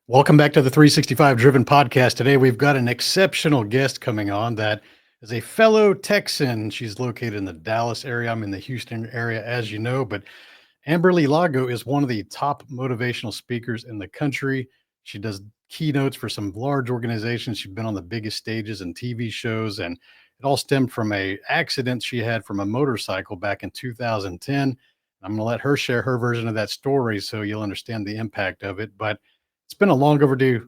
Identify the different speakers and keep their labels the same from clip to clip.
Speaker 1: Welcome back to the 365 Driven Podcast. Today we've got an exceptional guest coming on that is a fellow Texan. She's located in the Dallas area. I'm in the Houston area, as you know, but Amberly Lago is one of the top motivational speakers in the country. She does keynotes for some large organizations. She's been on the biggest stages and TV shows, and it all stemmed from a accident she had from a motorcycle back in 2010. I'm going to let her share her version of that story so you'll understand the impact of it. But it's been a long overdue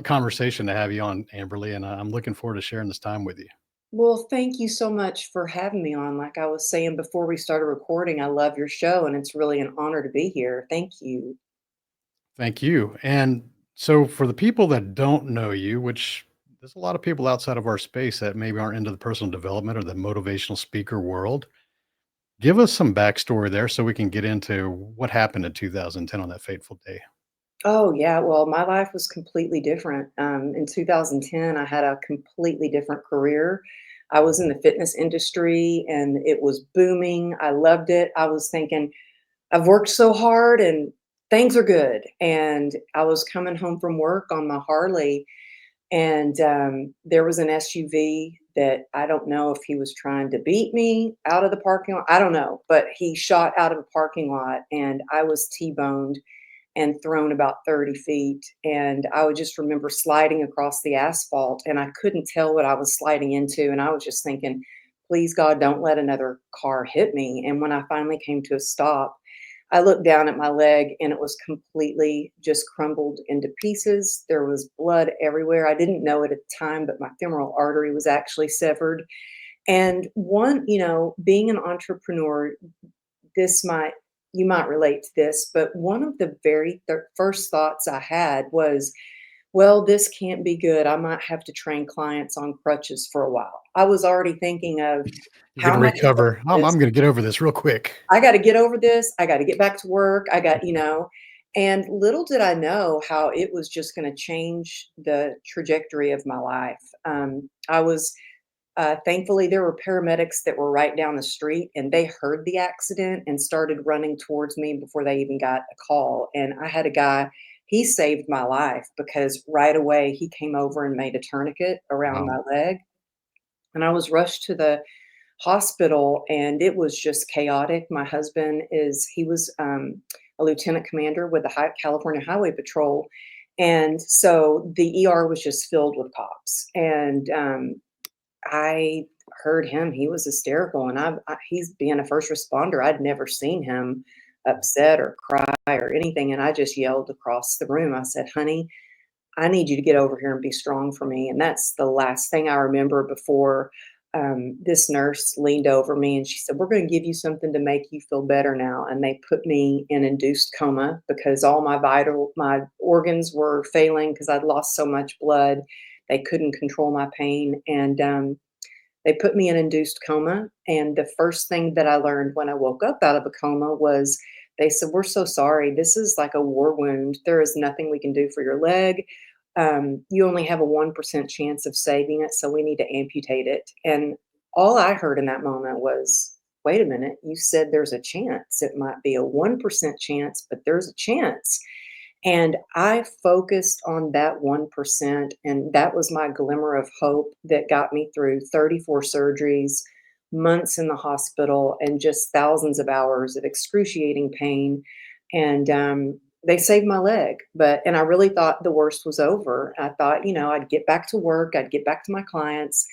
Speaker 1: conversation to have you on, Amberly, and I'm looking forward to sharing this time with you.
Speaker 2: Well, thank you so much for having me on. Like I was saying before we started recording, I love your show and it's really an honor to be here. Thank you.
Speaker 1: Thank you. And so, for the people that don't know you, which there's a lot of people outside of our space that maybe aren't into the personal development or the motivational speaker world, give us some backstory there so we can get into what happened in 2010 on that fateful day.
Speaker 2: Oh, yeah. Well, my life was completely different. In 2010, I had a completely different career. I was in the fitness industry and it was booming. I loved it. I was thinking, I've worked so hard and things are good. And I was coming home from work on my Harley. And there was an SUV that I don't know if he was trying to beat me out of the parking lot. I don't know, but he shot out of a parking lot and I was T-boned and thrown about 30 feet. And I would just remember sliding across the asphalt and I couldn't tell what I was sliding into. And I was just thinking, please God, don't let another car hit me. And when I finally came to a stop, I looked down at my leg and it was completely just crumbled into pieces. There was blood everywhere. I didn't know it at the time, but my femoral artery was actually severed. And being an entrepreneur, this might you might relate to this, but one of the very first thoughts I had was, well, this can't be good. I might have to train clients on crutches for a while. I was already thinking of
Speaker 1: You're going
Speaker 2: how
Speaker 1: to
Speaker 2: am I going to get
Speaker 1: recover.
Speaker 2: over
Speaker 1: I'm
Speaker 2: this?
Speaker 1: going to get over this real quick.
Speaker 2: I got to get over this. I got to get back to work. And little did I know how it was just going to change the trajectory of my life. I was Thankfully, there were paramedics that were right down the street and they heard the accident and started running towards me before they even got a call. And I had a guy, he saved my life because right away he came over and made a tourniquet around
Speaker 1: Wow.
Speaker 2: my leg. And I was rushed to the hospital and it was just chaotic. My husband he was a lieutenant commander with the California Highway Patrol. And so the ER was just filled with cops. And I heard him, he was hysterical, and he's being a first responder, I'd never seen him upset or cry or anything, and I just yelled across the room. I said, "Honey, I need you to get over here and be strong for me." And that's the last thing I remember before this nurse leaned over me and she said, "We're going to give you something to make you feel better now." And they put me in induced coma because all my organs were failing because I'd lost so much blood. They couldn't control my pain. And they put me in induced coma. And the first thing that I learned when I woke up out of a coma was they said, "We're so sorry. This is like a war wound. There is nothing we can do for your leg. You only have a 1% chance of saving it. So we need to amputate it." And all I heard in that moment was, "Wait a minute. You said there's a chance. It might be a 1% chance, but there's a chance." And I focused on that 1%, and that was my glimmer of hope that got me through 34 surgeries, months in the hospital, and just thousands of hours of excruciating pain. And they saved my leg, and I really thought the worst was over. I thought, I'd get back to work, I'd get back to my clients.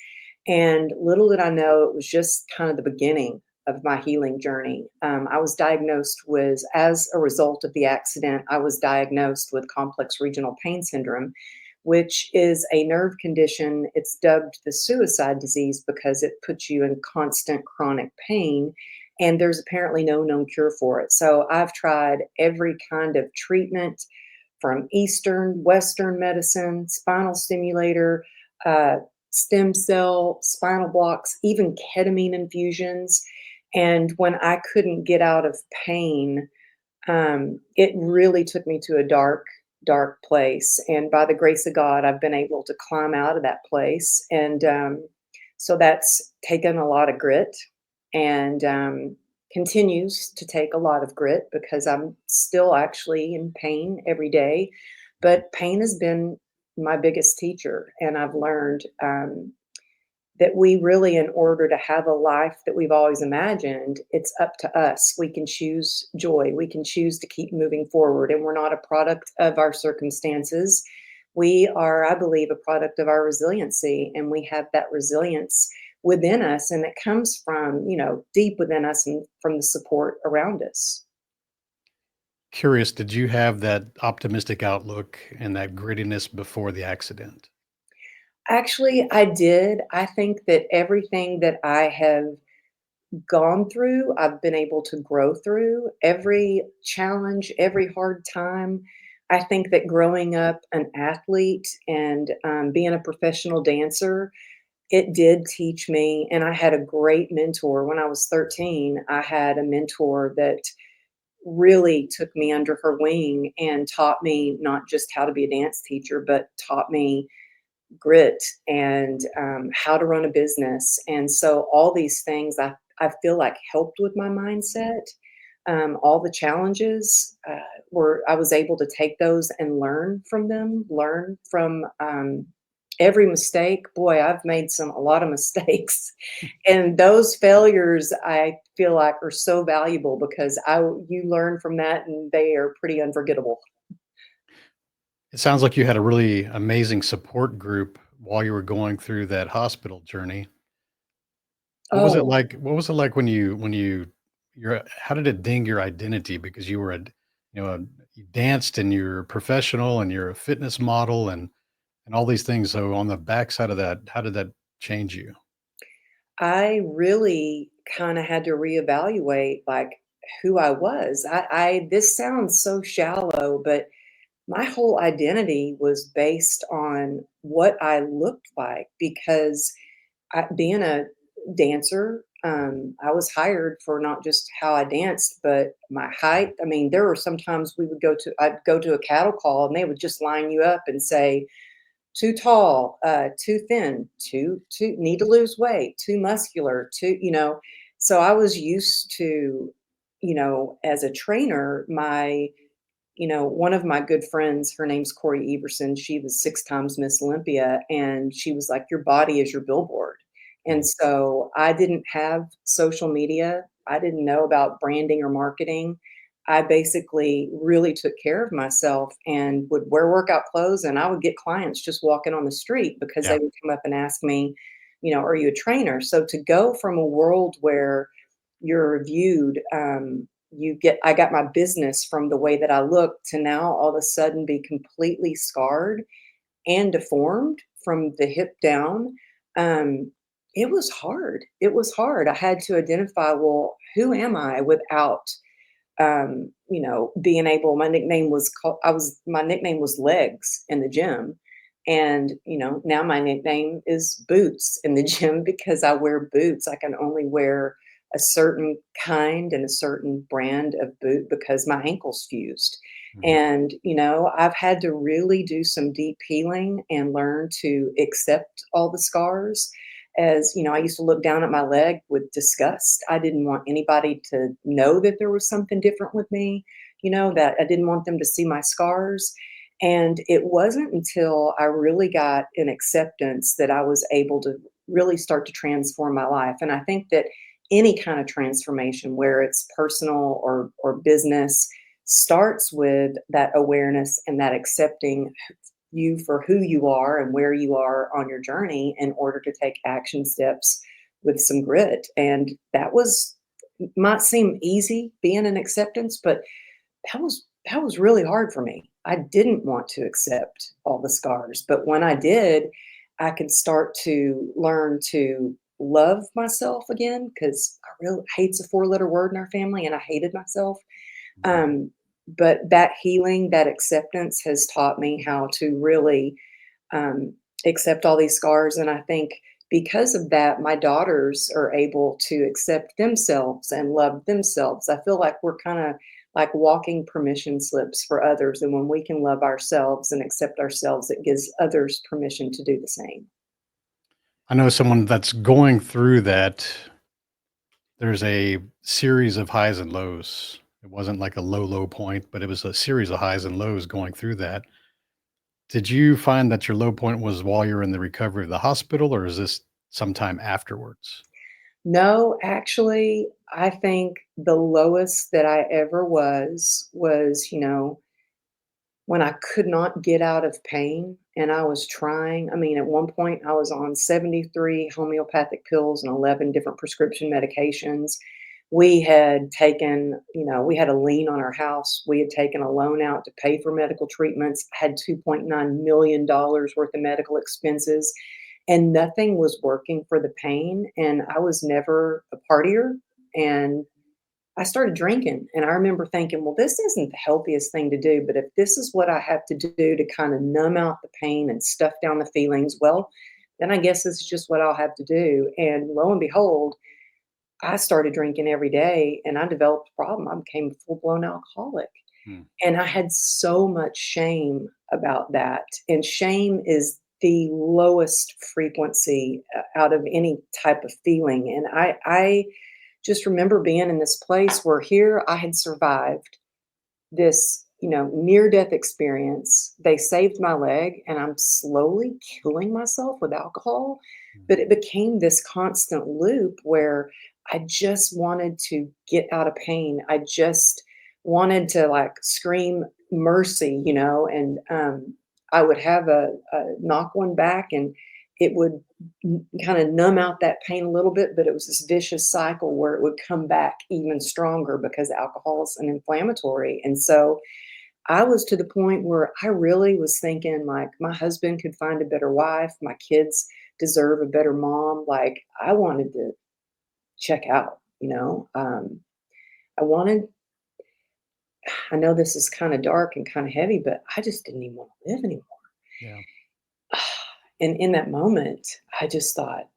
Speaker 2: And little did I know it was just kind of the beginning of my healing journey. I was diagnosed with, as a result of the accident, I was diagnosed with complex regional pain syndrome, which is a nerve condition. It's dubbed the suicide disease because it puts you in constant chronic pain. And there's apparently no known cure for it. So I've tried every kind of treatment from Eastern, Western medicine, spinal stimulator, uh, stem cell, spinal blocks, even ketamine infusions. And when I couldn't get out of pain, it really took me to a dark, dark place. And by the grace of God, I've been able to climb out of that place. And so that's taken a lot of grit and continues to take a lot of grit because I'm still actually in pain every day. But pain has been my biggest teacher, and I've learned, that we really, in order to have a life that we've always imagined, it's up to us. We can choose joy. We can choose to keep moving forward, and we're not a product of our circumstances. We are, I believe, a product of our resiliency, and we have that resilience within us, and it comes from, deep within us and from the support around us.
Speaker 1: Curious, did you have that optimistic outlook and that grittiness before the accident?
Speaker 2: Actually, I did. I think that everything that I have gone through, I've been able to grow through. Every challenge, every hard time. I think that growing up an athlete and being a professional dancer, it did teach me. And I had a great mentor. When I was 13, I had a mentor that really took me under her wing and taught me not just how to be a dance teacher, but taught me grit and how to run a business. And so all these things I feel like helped with my mindset. All the challenges were I was able to take those and learn from them, learn from every mistake. Boy, I've made a lot of mistakes, and those failures I feel like are so valuable because I you learn from that, and they are pretty unforgettable.
Speaker 1: It sounds like you had a really amazing support group while you were going through that hospital journey. What was it
Speaker 2: Oh,
Speaker 1: like what was it like when you your how did it ding your identity because you were you danced and you're professional and you're a fitness model and all these things. So on the backside of that, how did that change you?
Speaker 2: I really kinda had to reevaluate, like, who I was. I this sounds so shallow, but my whole identity was based on what I looked like because being a dancer, I was hired for not just how I danced, but my height. I mean, there were sometimes I'd go to a cattle call and they would just line you up and say, too tall, too thin, too need to lose weight, too muscular, So I was used to, as a trainer, one of my good friends, her name's Corey Everson. She was 6 times Miss Olympia, and she was like, "Your body is your billboard." And
Speaker 1: Mm.
Speaker 2: so I didn't have social media. I didn't know about branding or marketing. I basically really took care of myself and would wear workout clothes, and I would get clients just walking on the street because
Speaker 1: Yeah.
Speaker 2: they would come up and ask me, "Are you a trainer?" So to go from a world where you're viewed, I got my business from the way that I look to now all of a sudden be completely scarred and deformed from the hip down. Um, it was hard. It was hard. I had to identify, well, who am I without being able my nickname was Legs in the gym. And, now my nickname is Boots in the gym because I wear boots. I can only wear a certain kind and a certain brand of boot because my ankle's fused.
Speaker 1: Mhm.
Speaker 2: And, I've had to really do some deep healing and learn to accept all the scars. As I used to look down at my leg with disgust. I didn't want anybody to know that there was something different with me, that I didn't want them to see my scars. And it wasn't until I really got an acceptance that I was able to really start to transform my life. And I think that any kind of transformation, where it's personal or business, starts with that awareness and that accepting you for who you are and where you are on your journey in order to take action steps with some grit. And that was might seem easy being an acceptance, but that was really hard for me. I didn't want to accept all the scars, but when I did, I could start to learn to love myself again because I really hate's a four-letter word in our family, and I hated myself.
Speaker 1: Mhm.
Speaker 2: um, but that healing, that acceptance has taught me how to really accept all these scars. And I think because of that, my daughters are able to accept themselves and love themselves. I feel like we're kind of like walking permission slips for others. And when we can love ourselves and accept ourselves, it gives others permission to do the same.
Speaker 1: I know someone that's going through that. There's a series of highs and lows. It wasn't like a low, low point, but it was a series of highs and lows going through that. Did you find that your low point was while you're in the recovery of the hospital, or is this sometime afterwards?
Speaker 2: No, actually, I think the lowest that I ever was, when I could not get out of pain and I was trying. I mean, at one point, I was on 73 homeopathic pills and 11 different prescription medications. We had taken, we had a lien on our house. We had taken a loan out to pay for medical treatments, had $2.9 million worth of medical expenses, and nothing was working for the pain. And I was never a partier. And I started drinking, and I remember thinking, well, this isn't the healthiest thing to do, but if this is what I have to do to kind of numb out the pain and stuff down the feelings, well, then I guess this is just what I'll have to do. And lo and behold, I started drinking every day and I developed a problem. I became a full blown alcoholic.
Speaker 1: Hmm.
Speaker 2: And I had so much shame about that. And shame is the lowest frequency out of any type of feeling. And I just remember being in this place where here I had survived this, near death experience. They saved my leg, and I'm slowly killing myself with alcohol.
Speaker 1: Hmm.
Speaker 2: But it became this constant loop where I just wanted to get out of pain. I just wanted to like scream mercy, and I would have a knock one back, and it would kind of numb out that pain a little bit, but it was this vicious cycle where it would come back even stronger because alcohol is an inflammatory. And so I was to the point where I really was thinking, like, my husband could find a better wife, my kids deserve a better mom. Like, I wanted to check out, I wanted, I know this is kind of dark and kind of heavy, but I just didn't even want to live anymore.
Speaker 1: Yeah.
Speaker 2: And in that moment, I just thought,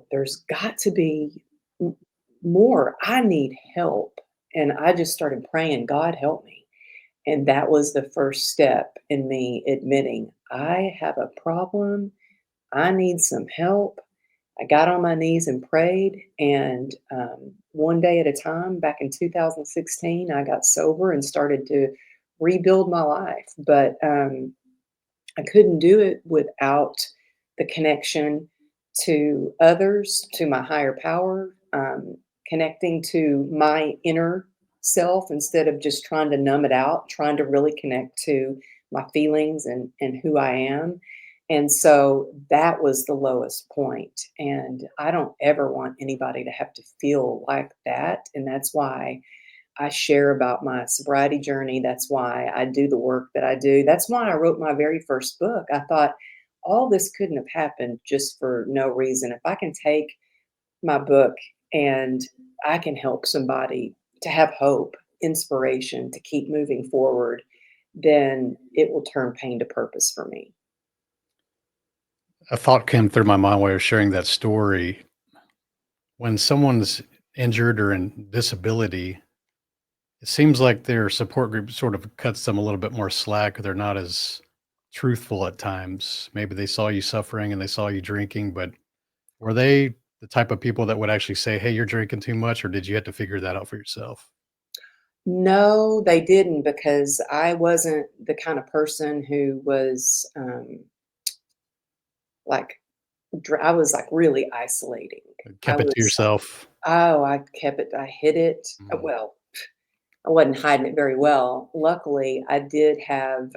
Speaker 2: there's got to be m- more. I need help. And I just started praying, God, help me. And that was the first step in me admitting I have a problem. I need some help. I got on my knees and prayed. And one day at a time, back in 2016, I got sober and started to rebuild my life. But I couldn't do it without the connection to others, to my higher power, connecting to my inner self instead of just trying to numb it out, trying to really connect to my feelings and who I am. And so that was the lowest point. And I don't ever want anybody to have to feel like that. And that's why I share about my sobriety journey. That's why I do the work that I do. That's why I wrote my very first book. I thought all this couldn't have happened just for no reason. If I can take my book and I can help somebody to have hope, inspiration, to keep moving forward, then it will turn pain to purpose for me.
Speaker 1: A thought came through my mind while you're sharing that story. When someone's injured or in disability, it seems like their support group sort of cuts them a little bit more slack. They're not as truthful at times. Maybe they saw you suffering and they saw you drinking, but were they the type of people that would actually say, "Hey, you're drinking too much," or did you have to figure that out for yourself?
Speaker 2: No, they didn't because I wasn't the kind of person who was like I was like really isolating. I
Speaker 1: Kept it to
Speaker 2: was
Speaker 1: yourself?
Speaker 2: Oh, I kept it, I hid it.
Speaker 1: Mm.
Speaker 2: Well, I wasn't hiding it very well. Luckily, I did have,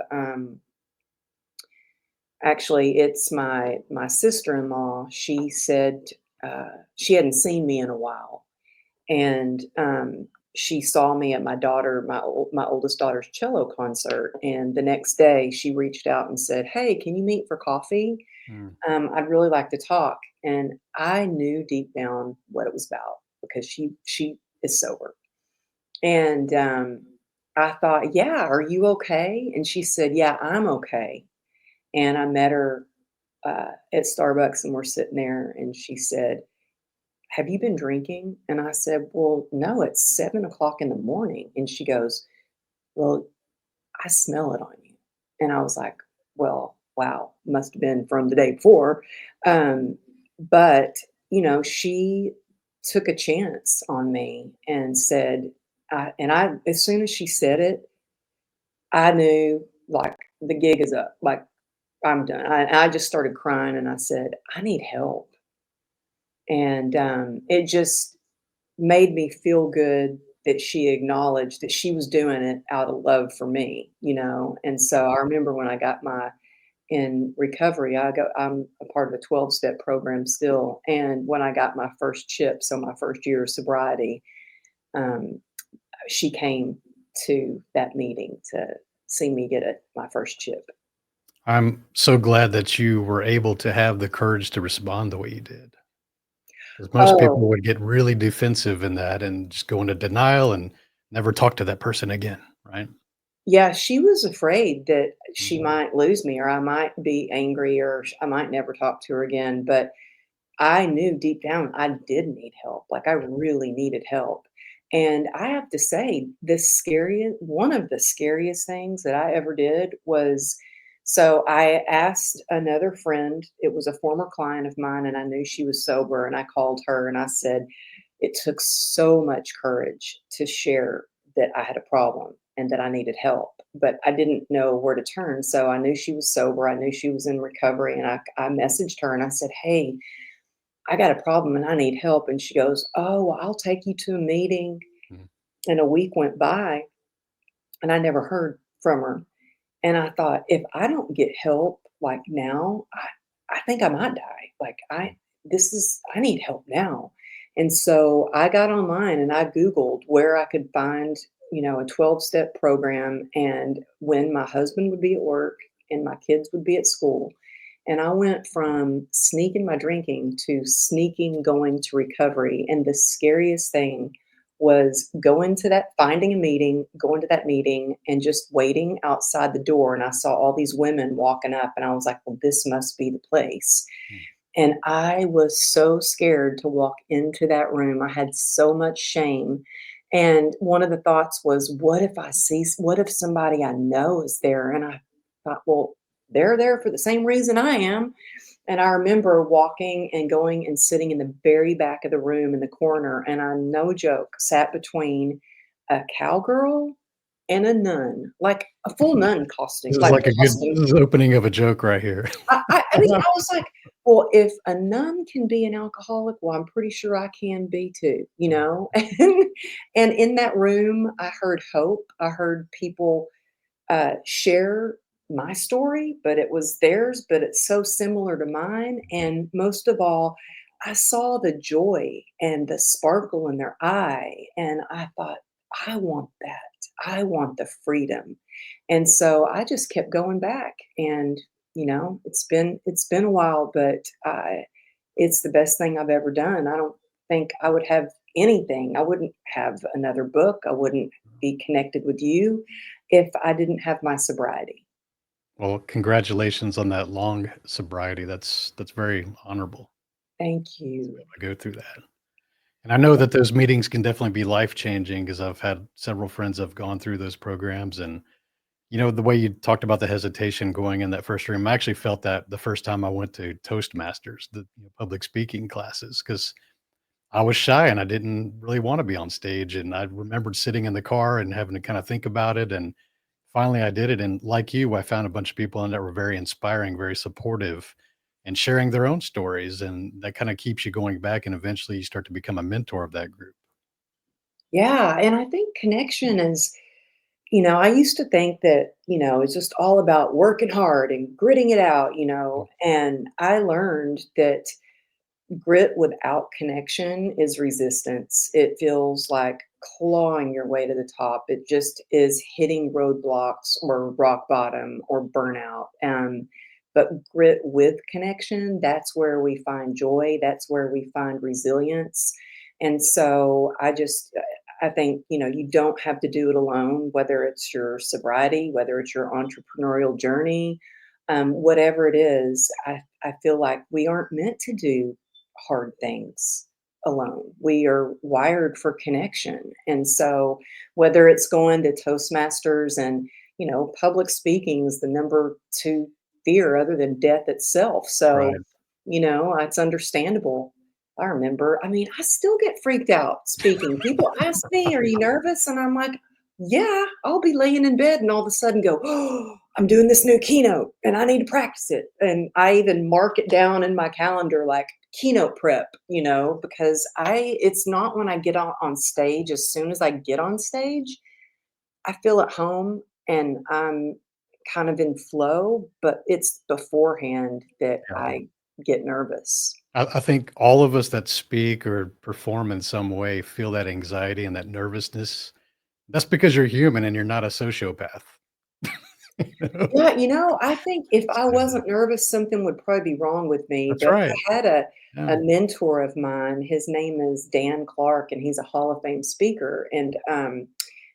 Speaker 2: actually, it's my sister-in-law. She said, she hadn't seen me in a while, and, she saw me at my oldest daughter's cello concert, and the next day, she reached out and said, "Hey, can you meet for coffee?
Speaker 1: Mm.
Speaker 2: I'd really like to talk." And I knew deep down what it was about because she is sober. And I thought, "Yeah, are you okay?" And she said, "Yeah, I'm okay." And I met her at Starbucks, and we're sitting there, and she said, "Have you been drinking?" And I said, "Well, no, it's 7 o'clock in the morning." And she goes, "Well, I smell it on you." And I was like, "Well, wow, must have been from the day before." But, she took a chance on me and said, as soon as she said it, I knew like, the gig is up, like, I'm done. I just started crying and I said, "I need help." And, it just made me feel good that she acknowledged that she was doing it out of love for me, you know? And so I remember when I got my in recovery, I'm a part of a 12-step program still, and when I got my first chip, so my first year of sobriety, um, she came to that meeting to see me get my first chip.
Speaker 1: I'm so glad that you were able to have the courage to respond the way you did. 'Cause most people
Speaker 2: Oh,
Speaker 1: would get really defensive in that and just go into denial and never talk to that person again, right?
Speaker 2: yeah, she was afraid that she
Speaker 1: Mhm.
Speaker 2: might lose me or I might be angry or I might never talk to her again, but I knew deep down I did need help, like, I
Speaker 1: Yeah.
Speaker 2: really needed help, and I have to say, one of the scariest things that I ever did was so I asked another friend, it was a former client of mine, and I knew she was sober, and I called her and I said, "It took so much courage to share that I had a problem and that I needed help, but I didn't know where to turn." So I knew she was sober, I knew she was in recovery, and I messaged her and I said, "Hey, I got a problem and I need help." And she goes, "Oh, I'll take you to a meeting."
Speaker 1: Mhm.
Speaker 2: And a week went by and I never heard from her. And I thought, if I don't get help like now, I think I might die. Like I need help now. And so I got online and I Googled where I could find, a 12-step program and when my husband would be at work and my kids would be at school. And I went from sneaking my drinking to sneaking going to recovery. And the scariest thing was finding a meeting, going to that meeting, and just waiting outside the door. And I saw all these women walking up, and I was like, well, this must be the place.
Speaker 1: Mm.
Speaker 2: And I was so scared to walk into that room. I had so much shame. And one of the thoughts was, what if somebody I know is there? And I thought, well, they're there for the same reason I am. And I remember walking and going and sitting in the very back of the room in the corner, and I no joke, sat between a cowgirl and a nun, like a full nun
Speaker 1: This
Speaker 2: costume,
Speaker 1: is
Speaker 2: like
Speaker 1: like a good
Speaker 2: costume.
Speaker 1: this is the opening of a joke right here.
Speaker 2: I mean, I was like, "Well, if a nun can be an alcoholic, well, I'm pretty sure I can be too," you know? And in that room, I heard hope. I heard people share my story, but it was theirs, but it's so similar to mine. And most of all, I saw the joy and the sparkle in their eye. And I thought, I want that. I want the freedom. And so I just kept going back. And, it's been a while, but it's the best thing I've ever done. I don't think I would have anything. I wouldn't have another book. I wouldn't be connected with you if I didn't have my sobriety.
Speaker 1: Well, congratulations on that long sobriety. That's very honorable
Speaker 2: Thank
Speaker 1: to be
Speaker 2: you.
Speaker 1: able to go through that. And I know that those meetings can definitely be life-changing because I've had several friends that have gone through those programs and the way you talked about the hesitation going in that first room, I actually felt that the first time I went to Toastmasters, the public speaking classes, because I was shy and I didn't really want to be on stage. And I remembered sitting in the car and having to kind of think about it. And finally I did it. And like you, I found a bunch of people in that were very inspiring, very supportive, and sharing their own stories. And that kind of keeps you going back. And eventually you start to become a mentor of that group.
Speaker 2: Yeah, and I think connection is, I used to think that, it's just all about working hard and gritting it out, and I learned that grit without connection is resistance. It feels like clawing your way to the top. It just is hitting roadblocks or rock bottom or burnout. But grit with connection, that's where we find joy. That's where we find resilience. And so I think, you don't have to do it alone, whether it's your sobriety, whether it's your entrepreneurial journey, whatever it is. I feel like we aren't meant to do hard things alone. We are wired for connection. And so whether it's going to Toastmasters and, public speaking is the number two fear other than death itself. So,
Speaker 1: Right.
Speaker 2: it's understandable. I mean, I still get freaked out speaking. People ask me, "Are you nervous?" And I'm like, "Yeah, I'll be laying in bed and all of a sudden go, oh, I'm doing this new keynote and I need to practice it. And I even mark it down in my calendar like keynote prep, because it's not when I get on stage. As soon as I get on stage, I feel at home and I'm kind of in flow, but it's beforehand that
Speaker 1: Yeah.
Speaker 2: I get nervous.
Speaker 1: I think all of us that speak or perform in some way feel that anxiety and that nervousness. That's because you're human and you're not a sociopath. You know?
Speaker 2: Yeah, I think if I
Speaker 1: So,
Speaker 2: wasn't nervous, something would probably be wrong with me.
Speaker 1: that's
Speaker 2: But
Speaker 1: right.
Speaker 2: I had a
Speaker 1: Yeah.
Speaker 2: mentor of mine. His name is Dan Clark, and he's a Hall of Fame speaker. And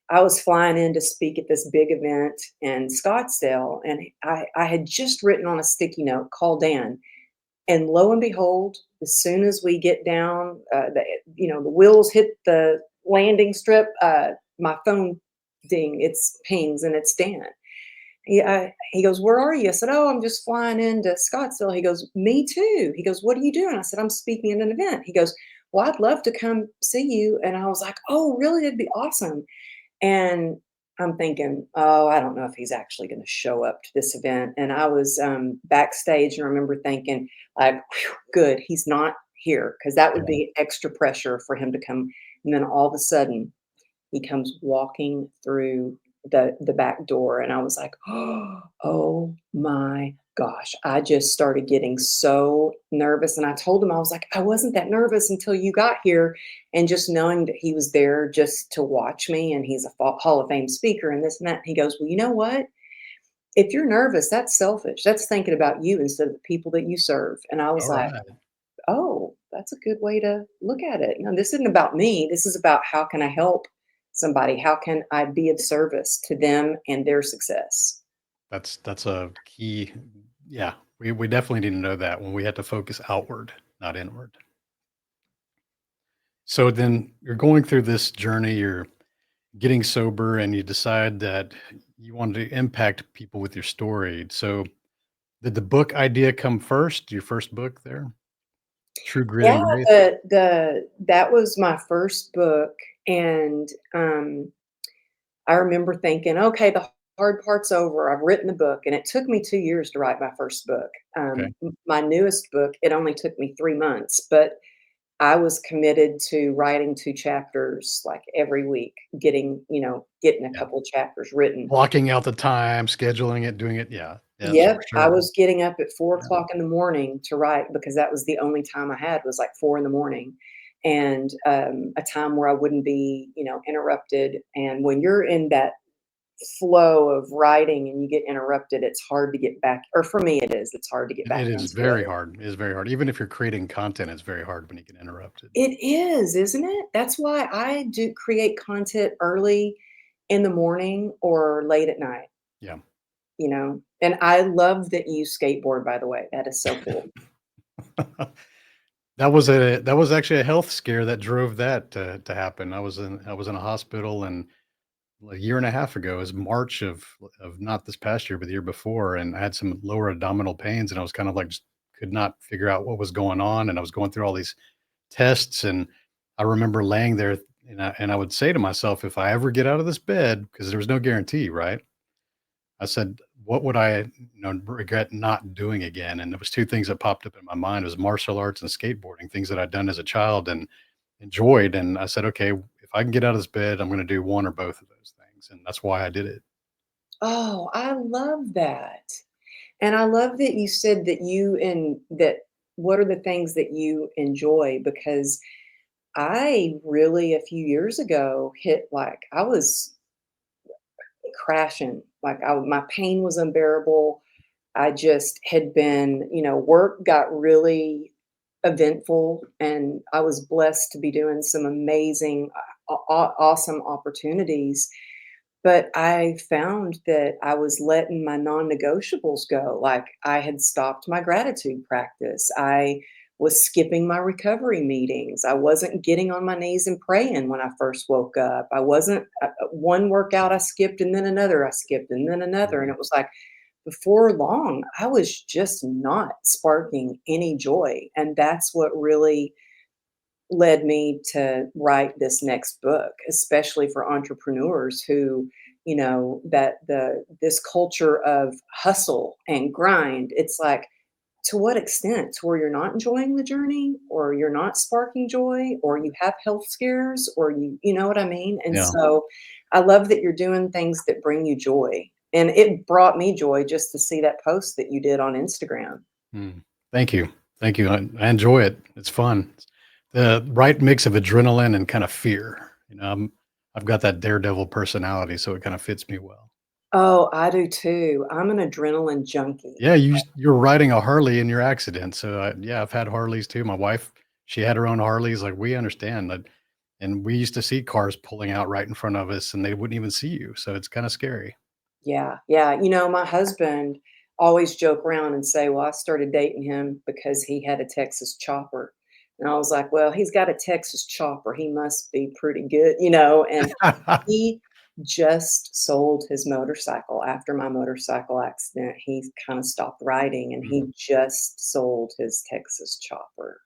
Speaker 2: I was flying in to speak at this big event in Scottsdale, and I had just written on a sticky note, "Call Dan." And lo and behold, as soon as we get down, the wheels hit the landing strip, my phone it's pings, and it's Dan. He goes, "Where are you?" I said, "Oh, I'm just flying into Scottsdale." He goes, "Me too." He goes, "What are you doing?" I said, "I'm speaking at an event." He goes, "Well, I'd love to come see you." And I was like, "Oh, really? That'd be awesome." And I'm thinking, "Oh, I don't know if he's actually going to show up to this event." And I was backstage and I remember thinking, like, "Whew, good, he's not here," because that would
Speaker 1: Yeah.
Speaker 2: be extra pressure for him to come. And then all of a sudden, he comes walking through the back door, and I was like, "Oh my gosh." I just started getting so nervous, and I told him, I was like, "I wasn't that nervous until you got here." And just knowing that he was there just to watch me, and he's a Hall of Fame speaker and this and that. He goes, "Well, you know what? If you're nervous, that's selfish. That's thinking about you instead of the people that you serve." And I was
Speaker 1: All
Speaker 2: like,
Speaker 1: right.
Speaker 2: "Oh, that's a good way to look at it. No, this isn't about me. This is about how can I help somebody? How can I be of service to them and their success?"
Speaker 1: That's a key. Yeah. We definitely need to know that when we have to focus outward, not inward. So then you're going through this journey, you're getting sober, and you decide that you wanted to impact people with your story. So did the book idea come first? Your first book there? True Grit
Speaker 2: Yeah,
Speaker 1: and Grace?
Speaker 2: the that was my first book, and I remember thinking, "Okay, the hard part's over. I've written the book," and it took me 2 years to write my first book.
Speaker 1: Okay.
Speaker 2: My newest book, it only took me 3 months, but I was committed to writing 2 chapters, like, every week, getting a
Speaker 1: Yeah.
Speaker 2: couple chapters written.
Speaker 1: Blocking out the time, scheduling it, doing it. Yeah. Yes, for
Speaker 2: Yep, I
Speaker 1: sure.
Speaker 2: was getting up at four
Speaker 1: Yeah.
Speaker 2: o'clock in the morning to write because that was the only time I had was, like, 4 in the morning, and, a time where I wouldn't be, interrupted, and when you're in that flow of writing and you get interrupted, it's hard to get back, or for me it is, it's hard to get
Speaker 1: It
Speaker 2: back
Speaker 1: is
Speaker 2: into
Speaker 1: very
Speaker 2: it.
Speaker 1: hard. It is very hard. Even if you're creating content, it's very hard when you get interrupted.
Speaker 2: It is, isn't it? That's why I do create content early in the morning or late at night,
Speaker 1: Yeah.
Speaker 2: and I love that you skateboard, by the way, that is so cool.
Speaker 1: That was actually a health scare that drove that to happen. I was in a hospital, and a year and a half ago, it was March of not this past year, but the year before, and I had some lower abdominal pains, and I was kind of like just could not figure out what was going on, and I was going through all these tests, and I remember laying there, and I would say to myself, if I ever get out of this bed, because there was no guarantee, right? I said, what would I, regret not doing again? And there was two things that popped up in my mind. It was martial arts and skateboarding, things that I'd done as a child and enjoyed. And I said, okay, if I can get out of this bed, I'm going to do one or both of those things. And that's why I did it.
Speaker 2: Oh, I love that, and I love that you said that you and that what are the things that you enjoy, because I really, a few years ago, hit, like, I was crashing, like, my pain was unbearable. I just had been, work got really eventful, and I was blessed to be doing some amazing, awesome opportunities. But I found that I was letting my non-negotiables go. Like, I had stopped my gratitude practice. I was skipping my recovery meetings. I wasn't getting on my knees and praying when I first woke up. I wasn't one workout I skipped and then another I skipped and then another. And
Speaker 1: Mhm.
Speaker 2: it was like before long, I was just not sparking any joy. And that's what really led me to write this next book, especially for entrepreneurs who that this culture of hustle and grind. It's like, to what extent? To where you're not enjoying the journey, or you're not sparking joy, or you have health scares, or you know what I mean? And
Speaker 1: Yeah.
Speaker 2: so I love that you're doing things that bring you joy. And it brought me joy just to see that post that you did on Instagram.
Speaker 1: Mm. Thank you. Thank you. I enjoy it. It's fun. The right mix of adrenaline and kind of fear. I've got that daredevil personality, so it kind of fits me well.
Speaker 2: Oh, I do too. I'm an adrenaline junkie.
Speaker 1: Yeah, you're riding a Harley in your accident. So yeah, I've had Harleys too. My wife, she had her own Harleys. Like we understand that, and we used to see cars pulling out right in front of us, and they wouldn't even see you. So it's kind of scary.
Speaker 2: Yeah, yeah. My husband always joke around and say, "Well, I started dating him because he had a Texas chopper." And I was like, "Well, he's got a Texas chopper. He must be pretty good." And he just sold his motorcycle after my motorcycle accident. He kind of stopped riding, and he
Speaker 1: Mhm.
Speaker 2: just sold his Texas chopper.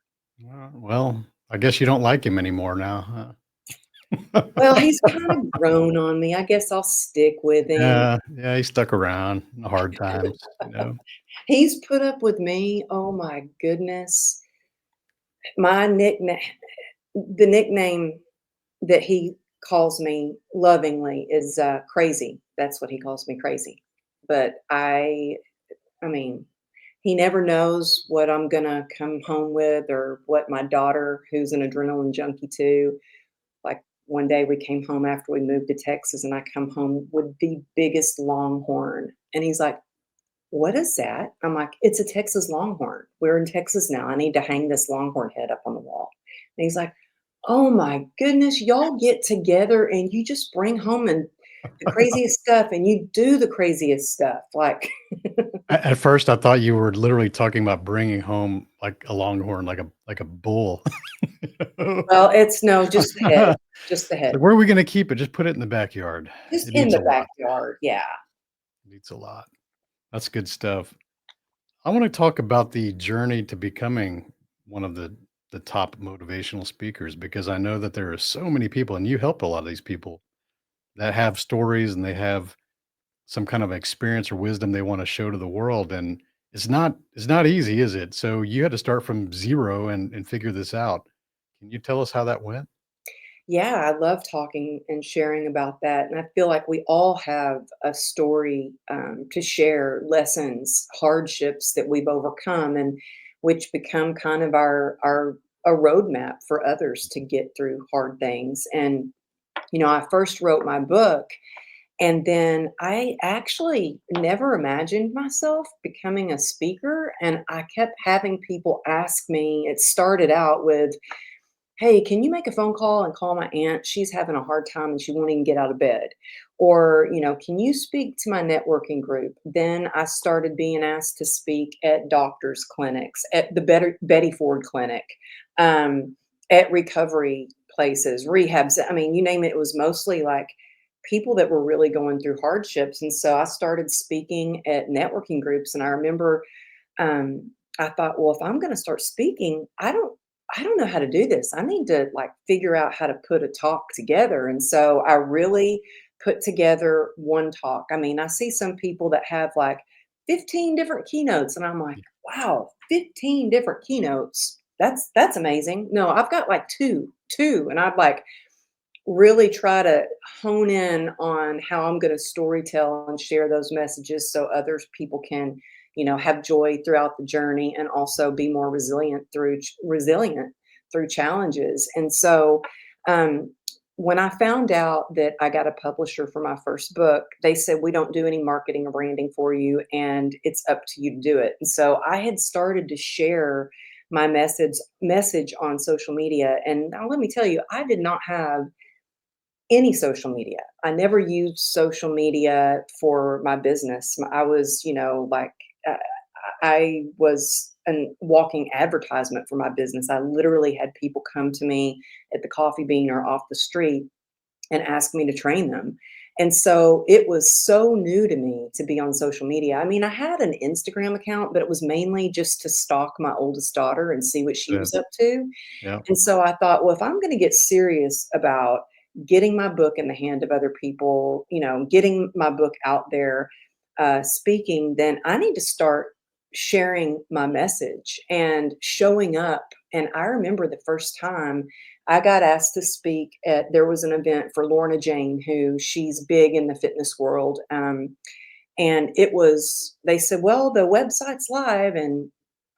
Speaker 1: Well, I guess you don't like him anymore now, huh?
Speaker 2: Well, he's kind of grown on me. I guess I'll stick with him.
Speaker 1: Yeah, yeah, he stuck around in the hard times.
Speaker 2: He's put up with me. Oh my goodness. My nickname the nickname that he calls me lovingly is, Crazy. That's what he calls me, Crazy. But I mean, he never knows what I'm gonna come home with, or what my daughter, who's an adrenaline junkie too, like, one day we came home after we moved to Texas, and I come home with the biggest Longhorn, and he's like, "What is that?" I'm like, "It's a Texas Longhorn. We're in Texas now. I need to hang this Longhorn head up on the wall." And he's like, "Oh my goodness, y'all get together and you just bring home and the craziest stuff, and you do the craziest stuff." Like,
Speaker 1: At first, I thought you were literally talking about bringing home, like, a longhorn, like a bull.
Speaker 2: well, it's no, just the head,
Speaker 1: It's
Speaker 2: just the head.
Speaker 1: like, "Where are we gonna keep it? Just put it in the backyard.
Speaker 2: Just
Speaker 1: It
Speaker 2: in
Speaker 1: eats
Speaker 2: the
Speaker 1: a lot.
Speaker 2: backyard, yeah.
Speaker 1: It eats a lot." That's good stuff. I wanna talk about the journey to becoming one of the top motivational speakers, because I know that there are so many people, and you help a lot of these people that have stories, and they have some kind of experience or wisdom they wanna show to the world, and it's not easy, is it? So you had to start from 0 and figure this out. Can you tell us how that went?
Speaker 2: Yeah, I love talking and sharing about that. And I feel like we all have a story to share, lessons, hardships that we've overcome, and which become kind of our a roadmap for others to get through hard things. And I first wrote my book, and then I actually never imagined myself becoming a speaker. And I kept having people ask me. It started out with, "Hey, can you make a phone call and call my aunt? She's having a hard time and she won't even get out of bed." Or, "Can you speak to my networking group?" Then I started being asked to speak at doctors' clinics, at the Betty Ford Clinic, um, at recovery places, rehabs. I mean, you name it, it was mostly like people that were really going through hardships. And so I started speaking at networking groups. And I remember I thought, well, if I'm going to start speaking, I don't know how to do this. I need to like figure out how to put a talk together. And so I really put together one talk. I mean, I see some people that have like 15 different keynotes, and I'm like, wow, 15 different keynotes. That's amazing. No, I've got like two, and I'd like really try to hone in on how I'm going to storytell and share those messages so others people can, have joy throughout the journey, and also be more resilient through challenges. And so, um, when I found out that I got a publisher for my first book, they said, "We don't do any marketing or branding for you, and it's up to you to do it." And so I had started to share my message on social media. And now let me tell you, I did not have any social media. I never used social media for my business. I was, like, uh, I was a walking advertisement for my business. I literally had people come to me at the coffee bean or off the street and ask me to train them. And so it was so new to me to be on social media. I mean, I had an Instagram account, but it was mainly just to stalk my oldest daughter and see what she
Speaker 1: Yeah,
Speaker 2: was up to.
Speaker 1: yeah.
Speaker 2: And so I thought, well, if I'm going to get serious about, getting my book in the hand of other people, getting my book out there, speaking, then I need to start sharing my message and showing up. And I remember the first time I got asked to speak there was an event for Lorna Jane, who she's big in the fitness world. And they said, well, the website's live. And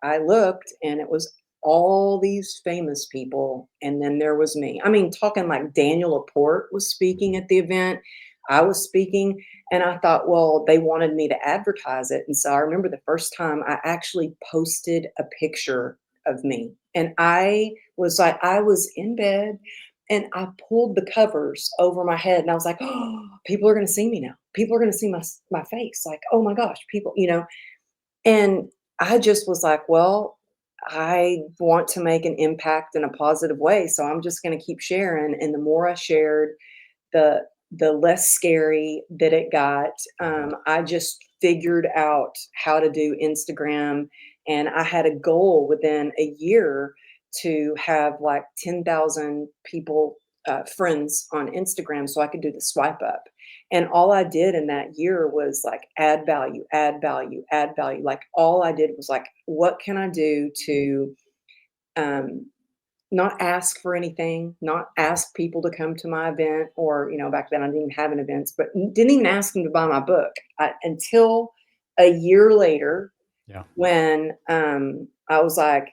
Speaker 2: I looked and it was all these famous people. And then there was me. I mean, talking like Daniel Laporte was speaking at the event. I was speaking. And I thought, well, they wanted me to advertise it. And so I remember the first time I actually posted a picture of me. And I was in bed and I pulled the covers over my head and I was like, oh, people are going to see me now. People are going to see my face. Like, oh my gosh, people. And I just was like, well, I want to make an impact in a positive way. So I'm just going to keep sharing. And the more I shared, the the less scary that it got. I just figured out how to do Instagram, and I had a goal within a year to have like 10,000 people, friends on Instagram, so I could do the swipe up. And all I did in that year was like add value, add value, add value. Like all I did was like, what can I do to um, not ask for anything, not ask people to come to my event, or, back then I didn't even have an events, but didn't even ask them to buy my book until a year later
Speaker 1: Yeah.
Speaker 2: when I was like,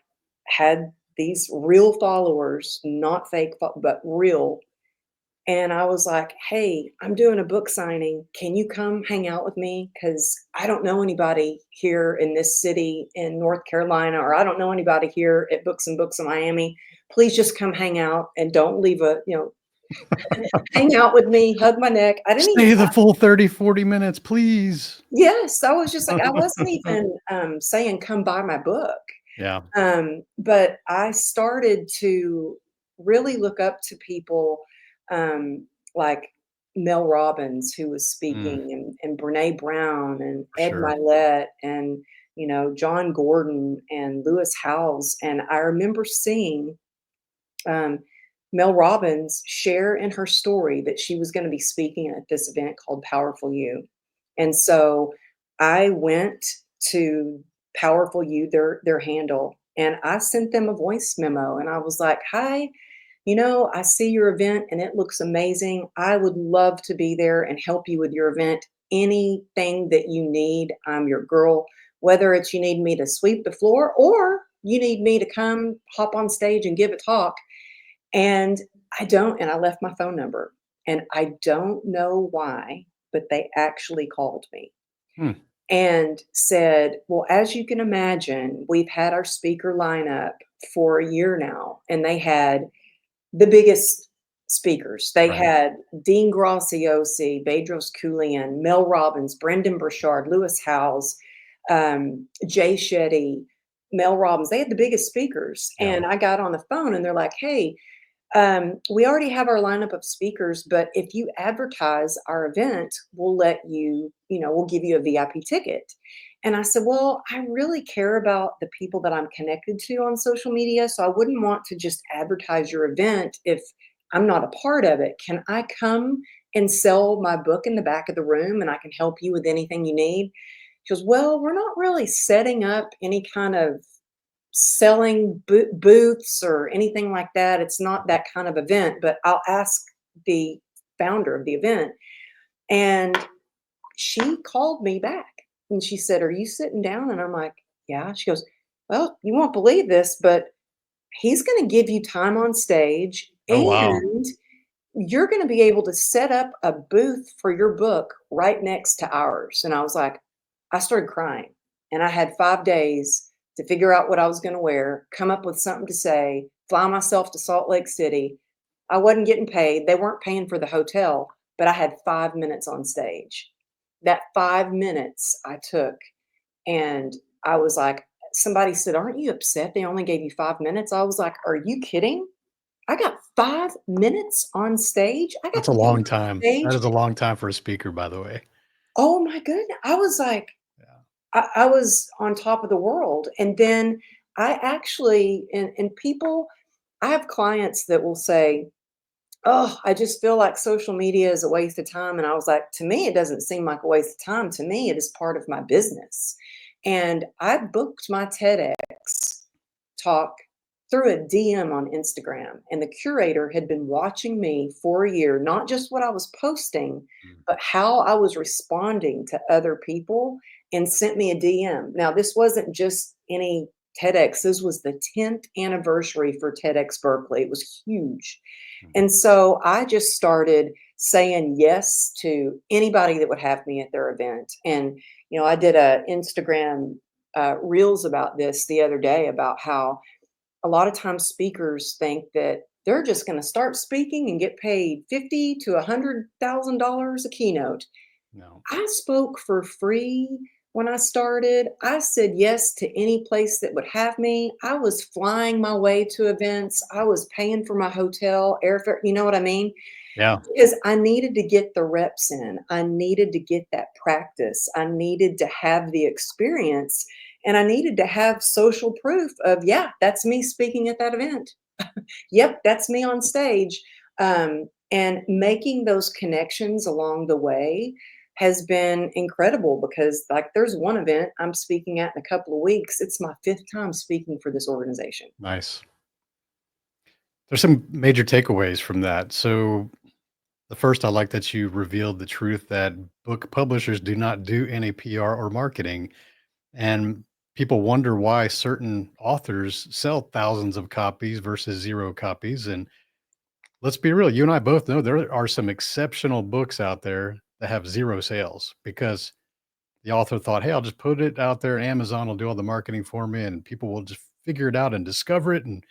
Speaker 2: had these real followers, not fake, but real. And I was like, hey, I'm doing a book signing. Can you come hang out with me? Because I don't know anybody here in this city in North Carolina, or I don't know anybody here at Books and Books in Miami. Please just come hang out and don't leave hang out with me, hug my neck. I didn't even
Speaker 1: Stay the full 30, 40 minutes, please.
Speaker 2: Yes, I was just like, I wasn't even saying come buy my book.
Speaker 1: Yeah.
Speaker 2: But I started to really look up to people like Mel Robbins, who was
Speaker 1: Mm,
Speaker 2: speaking, and Brene Brown and
Speaker 1: for
Speaker 2: Ed
Speaker 1: sure.
Speaker 2: Milet and John Gordon and Lewis Howes. And I remember seeing um, Mel Robbins share in her story that she was going to be speaking at this event called Powerful You. And so I went to Powerful You, their handle, and I sent them a voice memo and I was like, "Hi, I see your event and it looks amazing. I would love to be there and help you with your event. Anything that you need, I'm your girl. Whether it's you need me to sweep the floor or you need me to come hop on stage and give a talk." And I left my phone number. And I don't know why, but they actually called me
Speaker 1: Hmm.
Speaker 2: and said, well, as you can imagine, we've had our speaker lineup for a year now. And they had the biggest speakers. They
Speaker 1: Right.
Speaker 2: had Dean Graciosi, Bedros Keuilian, Mel Robbins, Brendan Burchard, Lewis Howes, Jay Shetty, Mel Robbins. They had the biggest speakers.
Speaker 1: Yeah.
Speaker 2: And I got on the phone and they're like, hey, we already have our lineup of speakers, but if you advertise our event, we'll give you a VIP ticket. And I said, well, I really care about the people that I'm connected to on social media. So I wouldn't want to just advertise your event if I'm not a part of it. Can I come and sell my book in the back of the room and I can help you with anything you need? She goes, well, we're not really setting up any kind of selling booths or anything like that. It's not that kind of event, but I'll ask the founder of the event. And she called me back and she said, are you sitting down? And I'm like, yeah. She goes, well, you won't believe this, but he's going to give you time on stage
Speaker 1: Oh, wow.
Speaker 2: and you're going to be able to set up a booth for your book right next to ours. And I was like, I started crying. And I had 5 days to figure out what I was going to wear, come up with something to say, fly myself to Salt Lake City. I wasn't getting paid. They weren't paying for the hotel, but I had 5 minutes on stage. That 5 minutes I took, and I was like, somebody said, aren't you upset they only gave you 5 minutes? I was like, are you kidding? I got 5 minutes on stage. I got
Speaker 1: That's a
Speaker 2: to be
Speaker 1: long
Speaker 2: on
Speaker 1: time. That
Speaker 2: stage.
Speaker 1: is a long time for a speaker, by the way.
Speaker 2: Oh my goodness. I was like,
Speaker 1: Yeah.
Speaker 2: I was on top of the world. And then I actually, and people, I have clients that will say, Oh, I just feel like social media is a waste of time. And I was like, to me, it doesn't seem like a waste of time. To me, it is part of my business. And I booked my TEDx talk through a DM on Instagram. And the curator had been watching me for a year, not just what I was posting,
Speaker 1: Mm.
Speaker 2: but how I was responding to other people, and sent me a DM. Now, this wasn't just any TEDx, this was the 10th anniversary for TEDx Berkeley. It was huge.
Speaker 1: Mhm.
Speaker 2: And so I just started saying yes to anybody that would have me at their event. And, I did a Instagram reels about this the other day, about how a lot of times speakers think that they're just going to start speaking and get paid 50 to $100,000 a keynote.
Speaker 1: No.
Speaker 2: I spoke for free when I started. I said yes to any place that would have me. I was flying my way to events. I was paying for my hotel, airfare. You know what I mean?
Speaker 1: Yeah.
Speaker 2: Because I needed to get the reps in. I needed to get that practice. I needed to have the experience. And I needed to have social proof of, yeah, that's me speaking at that event. Yep, that's me on stage. And making those connections along the way has been incredible, because, like, there's one event I'm speaking at in a couple of weeks. It's my fifth time speaking for this organization.
Speaker 1: Nice. There's some major takeaways from that. So, the first, I like that you revealed the truth that book publishers do not do any PR or marketing. And people wonder why certain authors sell thousands of copies versus zero copies. And let's be real, you and I both know there are some exceptional books out there that have zero sales because the author thought, hey, I'll just put it out there. Amazon will do all the marketing for me and people will just figure it out and discover it and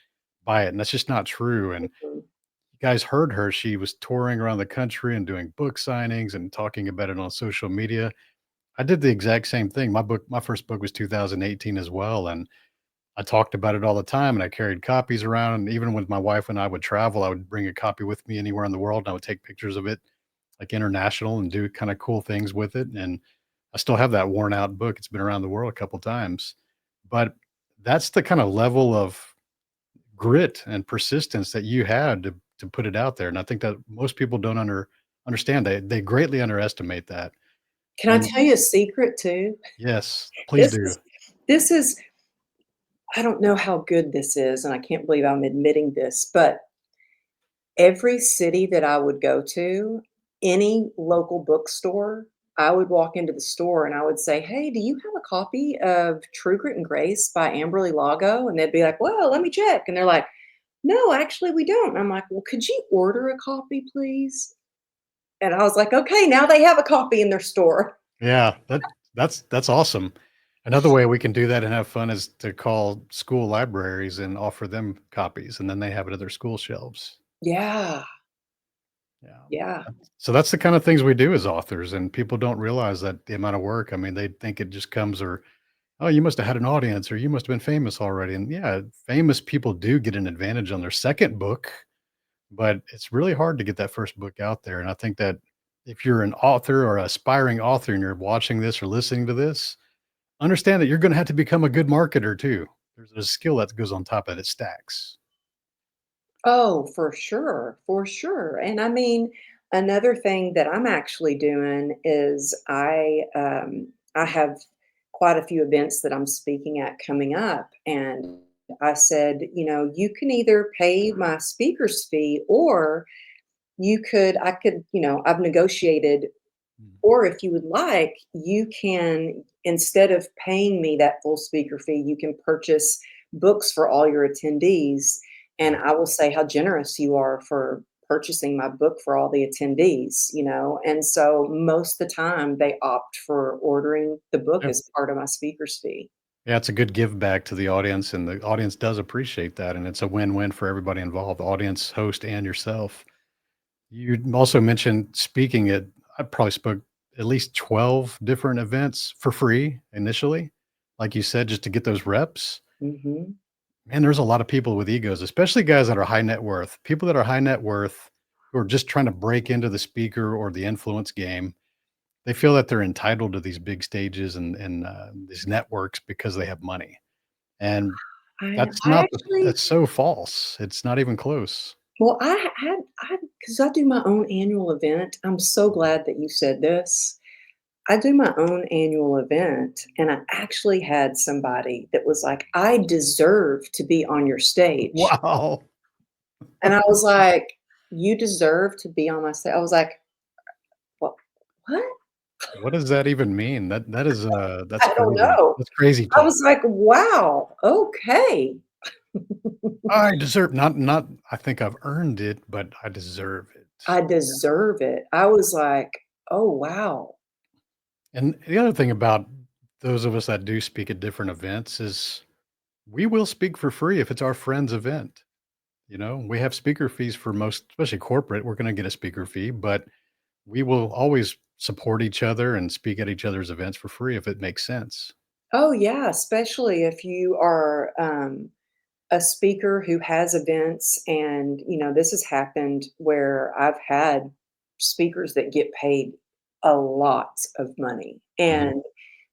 Speaker 1: buy it. And that's just not true. And
Speaker 2: Mhm.
Speaker 1: you guys heard her. She was touring around the country and doing book signings and talking about it on social media. I did the exact same thing. My first book was 2018 as well. And I talked about it all the time and I carried copies around. And even when my wife and I would travel, I would bring a copy with me anywhere in the world and I would take pictures of it, like international, and do kind of cool things with it. And I still have that worn out book. It's been around the world a couple times. But that's the kind of level of grit and persistence that you had to put it out there. And I think that most people don't understand. They greatly underestimate that.
Speaker 2: Can I
Speaker 1: And
Speaker 2: tell you a secret too?
Speaker 1: yes, please
Speaker 2: This
Speaker 1: do.
Speaker 2: is this is I don't know how good this is, and I can't believe I'm admitting this, but every city that I would go to, any local bookstore, I would walk into the store and I would say, "Hey, do you have a copy of True Grit and Grace by Amberly Lago?" And they'd be like, "Well, let me check." And they're like, "No, actually, we don't." And I'm like, "Well, could you order a copy, please?" And I was like, "Okay, now they have a copy in their store."
Speaker 1: Yeah, that's awesome. Another way we can do that and have fun is to call school libraries and offer them copies, and then they have it at their school shelves.
Speaker 2: Yeah,
Speaker 1: Yeah.
Speaker 2: yeah.
Speaker 1: So that's the kind of things we do as authors, and people don't realize that the amount of work. I mean, they think it just comes or, oh, you must have had an audience or you must have been famous already. And yeah, famous people do get an advantage on their second book, but it's really hard to get that first book out there. And I think that if you're an author or aspiring author and you're watching this or listening to this, understand that you're gonna have to become a good marketer too. There's a skill that goes on top of it, it stacks.
Speaker 2: Oh, for sure, for sure. And I mean, another thing that I'm actually doing is I have quite a few events that I'm speaking at coming up, and I said, you can either pay my speaker's fee, or I could, I've negotiated,
Speaker 1: Mm.
Speaker 2: or if you would like, you can, instead of paying me that full speaker fee, you can purchase books for all your attendees. And
Speaker 1: Nice.
Speaker 2: I will say how generous you are for purchasing my book for all the attendees. And so most of the time they opt for ordering the book
Speaker 1: Yeah.
Speaker 2: as part of my speaker's fee.
Speaker 1: Yeah, it's a good give back to the audience, and the audience does appreciate that, and it's a win-win for everybody involved, audience, host, and yourself. You also mentioned speaking at I probably spoke at least 12 different events for free initially, like you said, just to get those reps.
Speaker 2: Hmm.
Speaker 1: Man, there's a lot of people with egos, especially guys that are high net worth. People that are high net worth who are just trying to break into the speaker or the influence game. They feel that they're entitled to these big stages and these networks because they have money. And
Speaker 2: I
Speaker 1: that's
Speaker 2: I
Speaker 1: not
Speaker 2: actually
Speaker 1: that's so false. It's not even close.
Speaker 2: Well, I had because I do my own annual event. I'm so glad that you said this. I do my own annual event, and I actually had somebody that was like, "I deserve to be on your stage."
Speaker 1: Wow.
Speaker 2: And I was like, "You deserve to be on my stage?" I was like, "What? What?"
Speaker 1: What does that even mean? That is, that's
Speaker 2: I don't
Speaker 1: crazy.
Speaker 2: know.
Speaker 1: That's crazy
Speaker 2: I
Speaker 1: talk.
Speaker 2: was like, "Wow, okay."
Speaker 1: I deserve not I think I've earned it, but I deserve it.
Speaker 2: I deserve it. I was like, "Oh, wow."
Speaker 1: And the other thing about those of us that do speak at different events is we will speak for free if it's our friend's event. You know, we have speaker fees for most, especially corporate. We're going to get a speaker fee, but we will always support each other and speak at each other's events for free if it makes sense.
Speaker 2: Oh, yeah, especially if you are, a speaker who has events and, this has happened where I've had speakers that get paid a lot of money,
Speaker 1: Mhm.
Speaker 2: and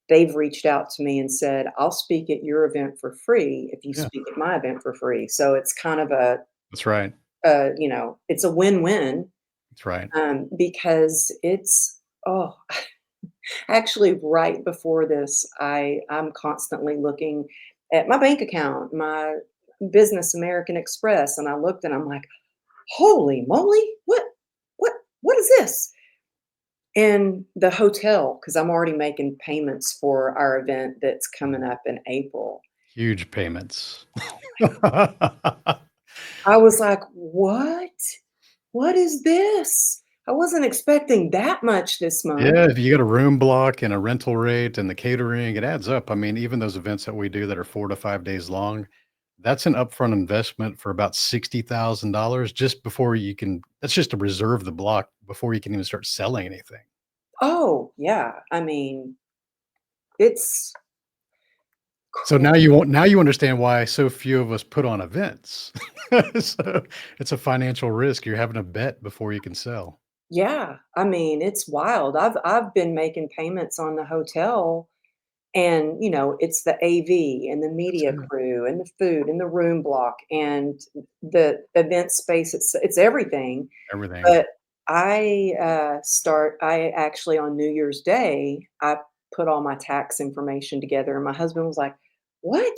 Speaker 2: they've reached out to me and said, "I'll speak at your event for free if you
Speaker 1: Yeah,
Speaker 2: speak at my event for free." So it's kind of a,
Speaker 1: that's right.
Speaker 2: it's a win-win,
Speaker 1: That's right.
Speaker 2: because oh, actually, right before this, I'm constantly looking at my bank account, my business American Express, and I looked and I'm like, "Holy moly, what what is this?" And the hotel, because I'm already making payments for our event that's coming
Speaker 1: Mhm.
Speaker 2: up in April.
Speaker 1: Huge payments.
Speaker 2: I was like, "What? What is this? I wasn't expecting that much this month."
Speaker 1: Yeah, if you get a room block and a rental rate and the catering, it adds up. I mean, even those events that we do that are 4 to 5 days long, that's an upfront investment for about $60,000 just before you can that's just to reserve the block before you can even start selling anything.
Speaker 2: Oh, yeah. I mean, it's
Speaker 1: So
Speaker 2: cra
Speaker 1: now you understand why so few of us put on events. So, it's a financial risk. You're having to bet before you can sell.
Speaker 2: Yeah, I mean, it's wild. I've been making payments on the hotel and, it's the AV and the
Speaker 1: That's
Speaker 2: media
Speaker 1: it.
Speaker 2: crew and the food and the room block and the event space. It's everything.
Speaker 1: Everything.
Speaker 2: But I actually on New Year's Day, I put all my tax information together and my husband was like, "What?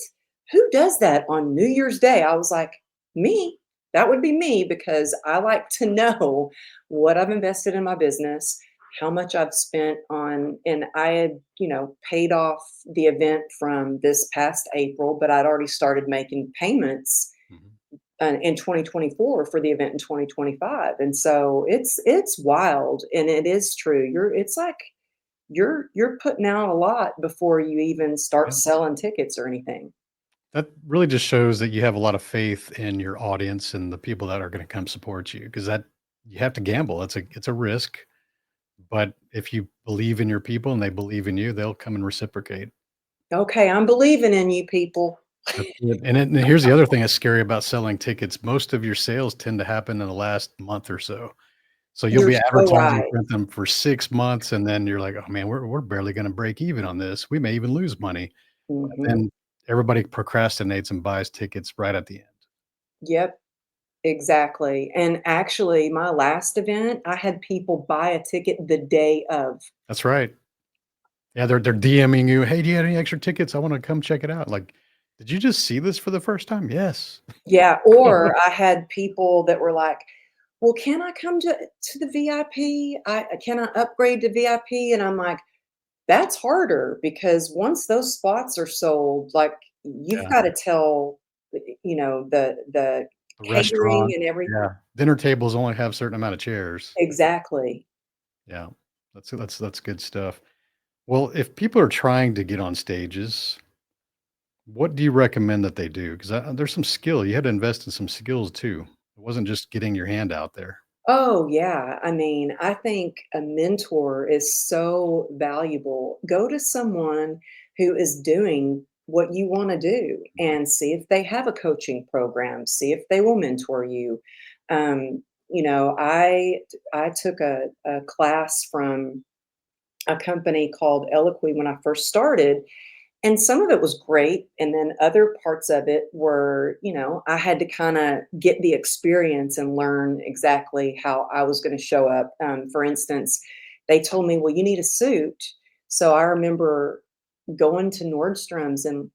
Speaker 2: Who does that on New Year's Day?" I was like, "Me. That would be me because I like to know what I've invested in my business, how much I've spent on," and I had, paid off the event from this past April, but I'd already started making payments
Speaker 1: Mhm.
Speaker 2: in 2024 for the event in 2025. And so it's wild and it is true. It's like you're putting out a lot before you even start
Speaker 1: Yeah.
Speaker 2: selling tickets or anything.
Speaker 1: That really just shows that you have a lot of faith in your audience and the people that are gonna come support you, because that you have to gamble. It's a risk, but if you believe in your people and they believe in you, they'll come and reciprocate.
Speaker 2: Okay, I'm believing in you people.
Speaker 1: That's it. And here's the other thing that's scary about selling tickets. Most of your sales tend to happen in the last month or so. So you'll
Speaker 2: You're
Speaker 1: be
Speaker 2: so
Speaker 1: advertising
Speaker 2: right.
Speaker 1: for them for 6 months, and then you're like, "Oh, man, we're barely gonna break even on this. We may even lose money." And
Speaker 2: Hmm.
Speaker 1: then everybody procrastinates and buys tickets right at the end.
Speaker 2: Yep, exactly. And actually, my last event, I had people buy a ticket the day of.
Speaker 1: That's right. Yeah, they're DMing you, "Hey, do you have any extra tickets? I wanna come check it out." Like, "Did you just see this for the first time?" "Yes."
Speaker 2: Yeah, or I had people that were like, "Well, can I come to the VIP? Can I upgrade to VIP?" And I'm like, "That's harder because once those spots are sold, like, you've
Speaker 1: Yeah.
Speaker 2: gotta tell, the
Speaker 1: The
Speaker 2: catering
Speaker 1: restaurant.
Speaker 2: and everything."
Speaker 1: Yeah. Dinner tables only have a certain amount of chairs.
Speaker 2: Exactly.
Speaker 1: Yeah. That's good stuff. Well, if people are trying to get on stages, what do you recommend that they do? Because there's some skill. You had to invest in some skills too. It wasn't just getting your hand out there.
Speaker 2: Oh, yeah. I mean, I think a mentor is so valuable. Go to someone who is doing what you want to do and see if they have a coaching program, see if they will mentor you. I took a class from a company called Eloquy when I first started, And some of it was great, and then other parts of it were, I had to kinda get the experience and learn exactly how I was gonna show up. For instance, they told me, "Well, you need a suit." So I remember going to Nordstrom's and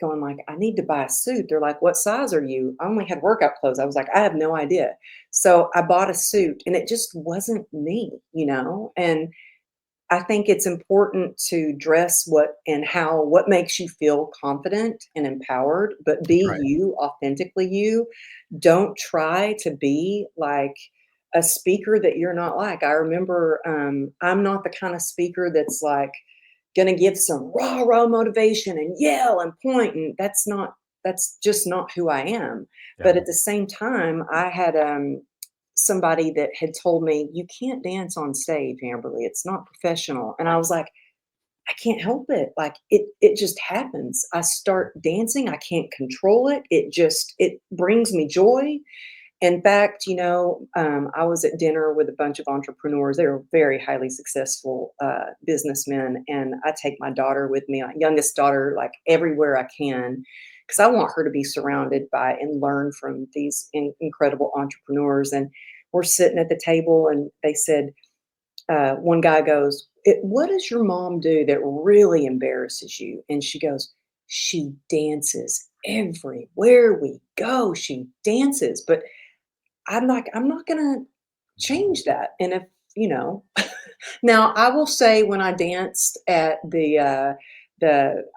Speaker 2: going like, "I need to buy a suit." They're like, "What size are you?" I only had workout clothes. I was like, "I have no idea." So I bought a suit, and it just wasn't me. And I think it's important to dress what makes you feel confident and empowered, but
Speaker 1: That's
Speaker 2: be
Speaker 1: right.
Speaker 2: you, authentically you. Don't try to be like a speaker that you're not like. I remember, I'm not the kind of speaker that's like gonna give some rah rah motivation and yell and point, and that's just not who I am.
Speaker 1: Yeah.
Speaker 2: But at the same time, I had somebody that had told me, "You can't dance on stage, Amberly. It's not professional." And I was like, "I can't help it. Like it just happens. I start dancing, I can't control it. It brings me joy." In fact, I was at dinner with a bunch of entrepreneurs. They were very highly successful businessmen, and I take my daughter with me, my youngest daughter, like everywhere I can, because I want her to be surrounded by and learn from these incredible entrepreneurs. And we're sitting at the table, and they said, one guy goes, "What does your mom do that really embarrasses you?" And she goes, "She dances everywhere we go. She dances." But I'm not gonna change that. And if, you know now I will say when I danced at the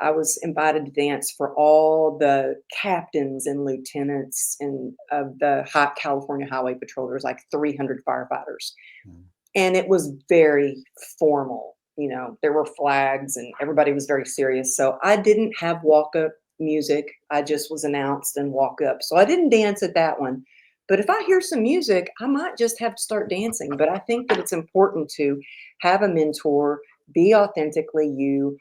Speaker 2: I was invited to dance for all the captains and lieutenants and of the California Highway Patrol. There's like 300 firefighters.
Speaker 1: Mm.
Speaker 2: And it was very formal. There were flags and everybody was very serious. So I didn't have walk up music. I just was announced and walk up. So I didn't dance at that one. But if I hear some music, I might just have to start dancing. But I think that it's important to have a mentor, be authentically you,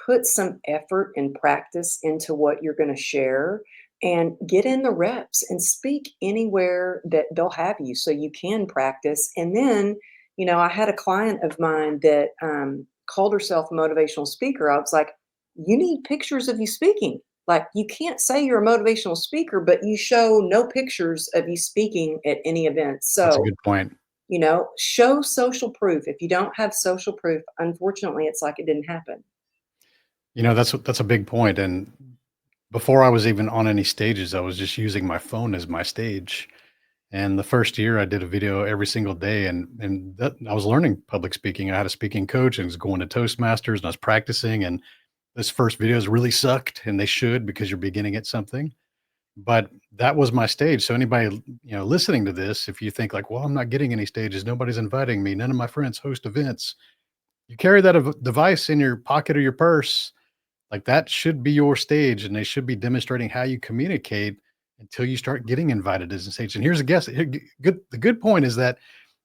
Speaker 2: put some effort and practice into what you're going to share, and get in the reps and speak anywhere that they'll have you so you can practice. And then I had a client of mine that called herself a motivational speaker. I was like, "You need pictures of you speaking. Like, you can't say you're a motivational speaker, but you show no pictures of you speaking at any event.
Speaker 1: That's a
Speaker 2: So,
Speaker 1: good point.
Speaker 2: show social proof. If you don't have social proof, unfortunately, it's like it didn't happen."
Speaker 1: That's a big point. And before I was even on any stages, I was just using my phone as my stage. And the first year I did a video every single day, and that I was learning public speaking. I had a speaking coach and was going to Toastmasters and I was practicing, and this first videos really sucked, and they should, because you're beginning at something. But that was my stage. So anybody, listening to this, if you think like, well, I'm not getting any stages, nobody's inviting me, none of my friends host events, you carry that device in your pocket or your purse. Like, that should be your stage, and they should be demonstrating how you communicate until you start getting invited as a stage. And here's a guess. The good point is that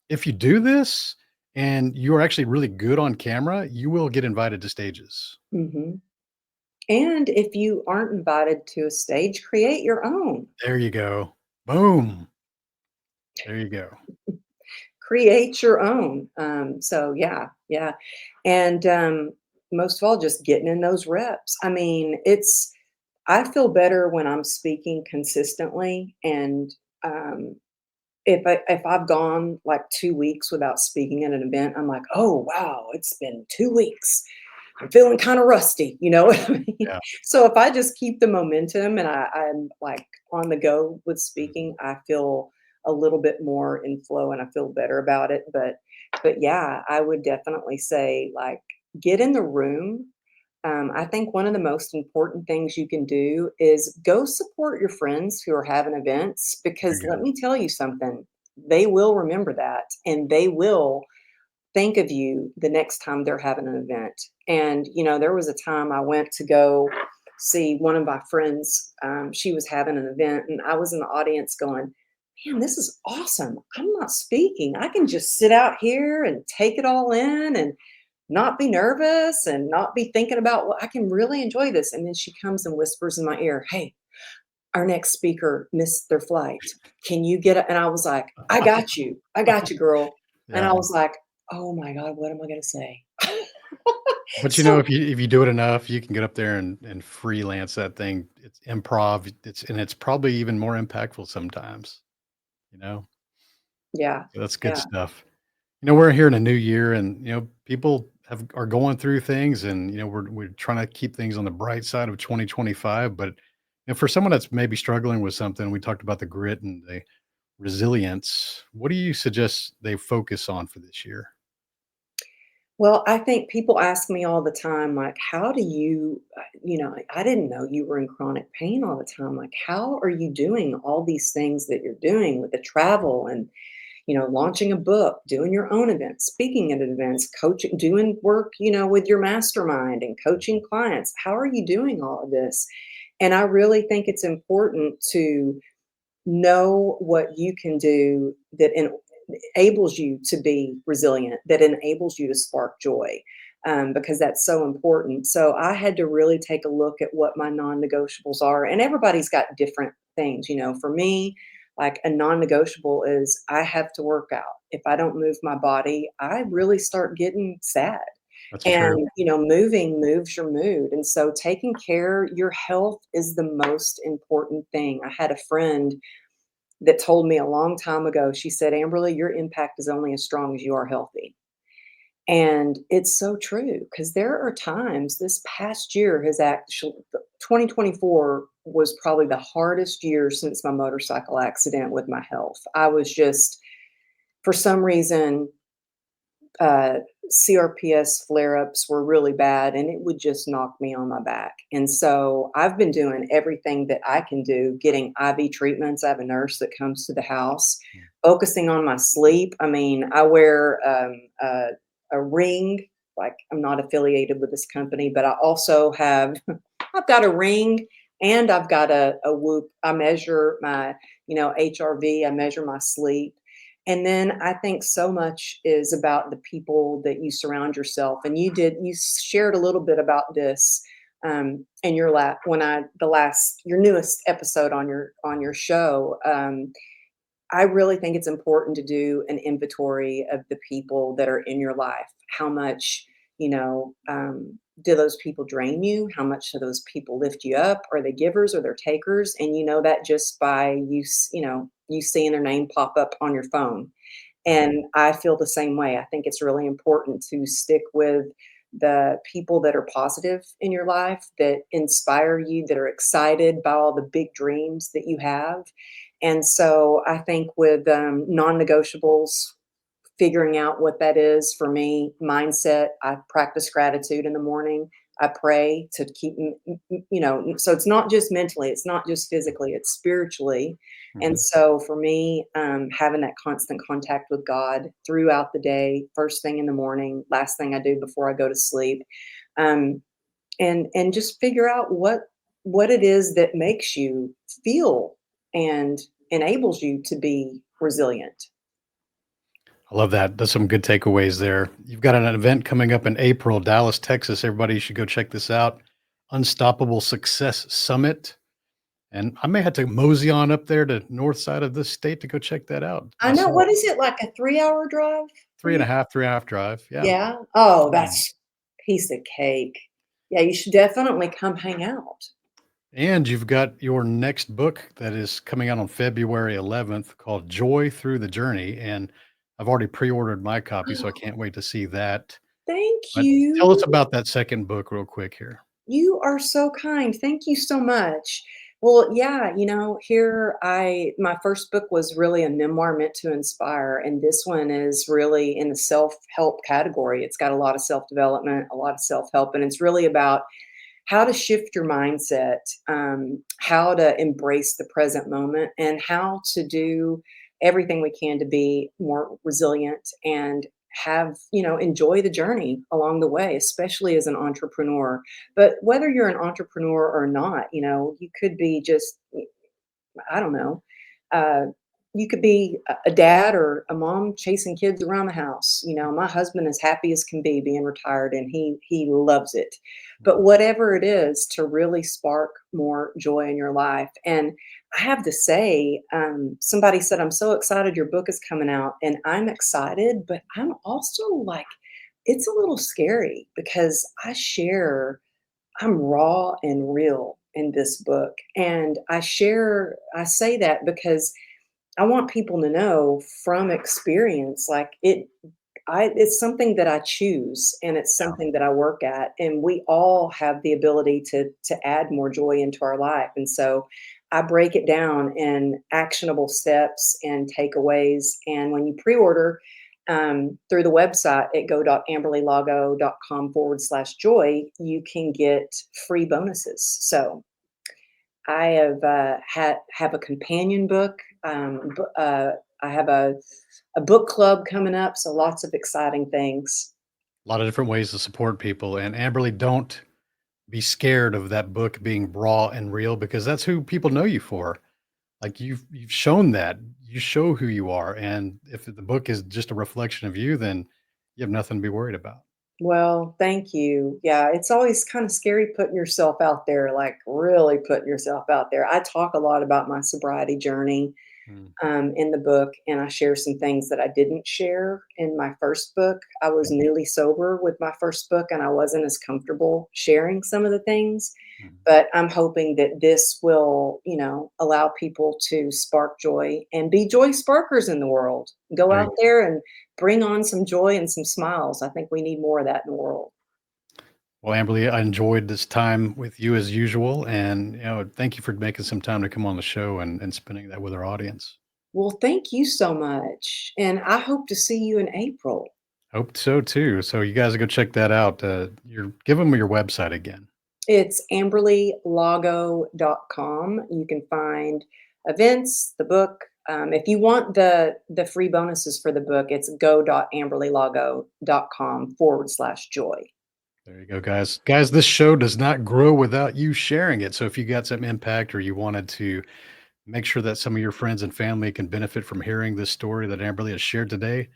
Speaker 1: if you do this and you are actually really good on camera, you will get invited to stages.
Speaker 2: hmm And if you aren't invited to a stage, create your own.
Speaker 1: There you go. Boom. There you go.
Speaker 2: Create your own. So yeah, yeah. And most of all, just getting in those reps. I mean, I feel better when I'm speaking consistently. And if I've gone like 2 weeks without speaking at an event, I'm like, "Oh wow, it's been 2 weeks. I'm feeling kind of rusty." You know what I mean?
Speaker 1: Yeah.
Speaker 2: So if I just keep the momentum and I'm like on the go with
Speaker 1: Mhm.
Speaker 2: speaking, I feel a little bit more in flow and I feel better about it. But yeah, I would definitely say, like, get in the room. I think one of the most important things you can do is go support your friends who are having events,
Speaker 1: There
Speaker 2: because
Speaker 1: you
Speaker 2: let
Speaker 1: go.
Speaker 2: me tell you something, they will remember that and they will think of you the next time they're having an event. And, there was a time I went to go see one of my friends. She was having an event, and I was in the audience going, "Man, this is awesome. I'm not speaking. I can just sit out here and take it all in and not be nervous and not be thinking about what I can really enjoy this." And then she comes and whispers in my ear, "Hey, our next speaker missed their flight. Can you get it?" And I was like, "I got you. I got you, girl." And I
Speaker 1: Yeah.
Speaker 2: was like, "Oh my God, what am I going to say?"
Speaker 1: But, you know,
Speaker 2: So
Speaker 1: if you do it enough, you can get up there and freelance that thing. It's improv, it's probably even more impactful sometimes, you know?
Speaker 2: yeah,
Speaker 1: So that's good
Speaker 2: yeah.
Speaker 1: stuff. You know, we're here in a new year and, you know, people are going through things and, you know, we're trying to keep things on the bright side of 2025, but, you know, for someone that's maybe struggling with something, we talked about the grit and the resilience. What do you suggest they focus on for this year?
Speaker 2: Well, I think people ask me all the time, like, how do you, I didn't know you were in chronic pain all the time. Like, how are you doing all these things that you're doing with the travel and, launching a book, doing your own events, speaking at events, coaching, doing work, with your mastermind and coaching clients? How are you doing all of this? And I really think it's important to know what you can do that enables you to be resilient, that enables you to spark joy, because that's so important. So I had to really take a look at what my non-negotiables are, and everybody's got different things. For me, like a non-negotiable is I have to work out. If I don't move my body, I really start getting sad.
Speaker 1: That's true.
Speaker 2: And moving moves your mood, and so taking care your health is the most important thing. I had a friend that told me a long time ago. She said, Amberly, your impact is only as strong as you are healthy. And it's so true because there are times this past year has actually, 2024 was probably the hardest year since my motorcycle accident with my health. I was just, for some reason, uh, CRPS flare ups were really bad and it would just knock me on my back. And so I've been doing everything that I can do, getting IV treatments. I have a nurse that comes to the house,
Speaker 1: Mm.
Speaker 2: focusing on my sleep. I mean, I wear a ring, like I'm not affiliated with this company, but I also have, I've got a ring and I've got a whoop. I measure my, HRV, I measure my sleep. And then I think so much is about the people that you surround yourself. And you shared a little bit about this in your your newest episode on your show. I really think it's important to do an inventory of the people that are in your life. How much, do those people drain you? How much do those people lift you up? Are they givers or they're takers? And you know that just by you seeing their name pop up on your phone.
Speaker 1: Mm.
Speaker 2: And I feel the same way. I think it's really important to stick with the people that are positive in your life, that inspire you, that are excited by all the big dreams that you have. And so I think with non negotiables, figuring out what that is for me, mindset, I practice gratitude in the morning. I pray to keep, so it's not just mentally, it's not just physically, it's spiritually. And
Speaker 1: Mhm.
Speaker 2: so for me, having that constant contact with God throughout the day, first thing in the morning, last thing I do before I go to sleep, um, and just figure out what it is that makes you feel and enables you to be resilient.
Speaker 1: I love that. That's some good takeaways there. You've got an event coming up in April, Dallas, Texas. Everybody should go check this out. Unstoppable Success Summit. And I may have to mosey on up there to north side of this state to go check that out
Speaker 2: I know.
Speaker 1: myself.
Speaker 2: What is it, like a 3-hour drive for
Speaker 1: Three and
Speaker 2: you?
Speaker 1: a half, 3.5 drive. Yeah.
Speaker 2: Yeah? Oh,
Speaker 1: Mm.
Speaker 2: that's piece of cake. Yeah, you should definitely come hang out.
Speaker 1: And you've got your next book that is coming out on February 11th called Joy Through the Journey. And I've already pre-ordered my copy, so I can't wait to see that.
Speaker 2: Thank
Speaker 1: But tell us
Speaker 2: you.
Speaker 1: about that second book real quick here.
Speaker 2: You are so kind. Thank you so much. Well, yeah, here my first book was really a memoir meant to inspire, and this one is really in the self-help category. It's got a lot of self-development, a lot of self-help, and it's really about how to shift your mindset, how to embrace the present moment, and how to do everything we can to be more resilient and enjoy the journey along the way, especially as an entrepreneur. But whether you're an entrepreneur or not, you could be just, I don't know. Uh, you could be a dad or a mom chasing kids around the house. My husband is happy as can be being retired, and he loves it. But whatever it is, to really spark more joy in your life. And I have to say, somebody said, "I'm so excited your book is coming out," and I'm excited, but I'm also like It's a little scary because I'm raw and real in this book. And I say that because I want people to know from experience, like it's something that I choose and it's
Speaker 1: Yeah.
Speaker 2: something that I work at. And we all have the ability to add more joy into our life. And so I break it down in actionable steps and takeaways. And when you pre-order through the website at go.amberlylago.com/joy, you can get free bonuses. So I have a companion book. I have a book club coming up, so lots of exciting things.
Speaker 1: A lot of different ways to support people. And Amberly, don't be scared of that book being raw and real because that's who people know you for. Like you've shown that. You show who you are. And if the book is just a reflection of you, then you have nothing to be worried about.
Speaker 2: Well, thank you. Yeah, it's always kind of scary putting yourself out there, like really putting yourself out there. I talk a lot about my sobriety journey
Speaker 1: Mm,
Speaker 2: in the book, and I share some things that I didn't share in my first book. I was
Speaker 1: right.
Speaker 2: newly sober with my first book, and I wasn't as comfortable sharing some of the things.
Speaker 1: Mhm.
Speaker 2: But I'm hoping that this will, allow people to spark joy and be joy sparkers in the world. Go
Speaker 1: There you
Speaker 2: out
Speaker 1: go.
Speaker 2: there and bring on some joy and some smiles. I think we need more of that in the world.
Speaker 1: Well, Amberly, I enjoyed this time with you as usual. And thank you for making some time to come on the show and spending that with our audience.
Speaker 2: Well, thank you so much. And I hope to see you in April.
Speaker 1: Hope so too. So you guys go check that out. Give them your website again.
Speaker 2: It's amberlylago.com. You can find events, the book. If you want the free bonuses for the book, it's go.amberlylago.com/joy.
Speaker 1: There you go, guys. Guys, this show does not grow without you sharing it. So if you got some impact or you wanted to make sure that some of your friends and family can benefit from hearing this story that Amberly has shared today,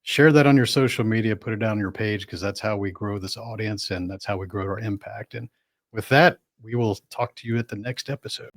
Speaker 1: share that on your social media, put it down on your page because that's how we grow this audience and that's how we grow our impact. And with that, we will talk to you at the next episode.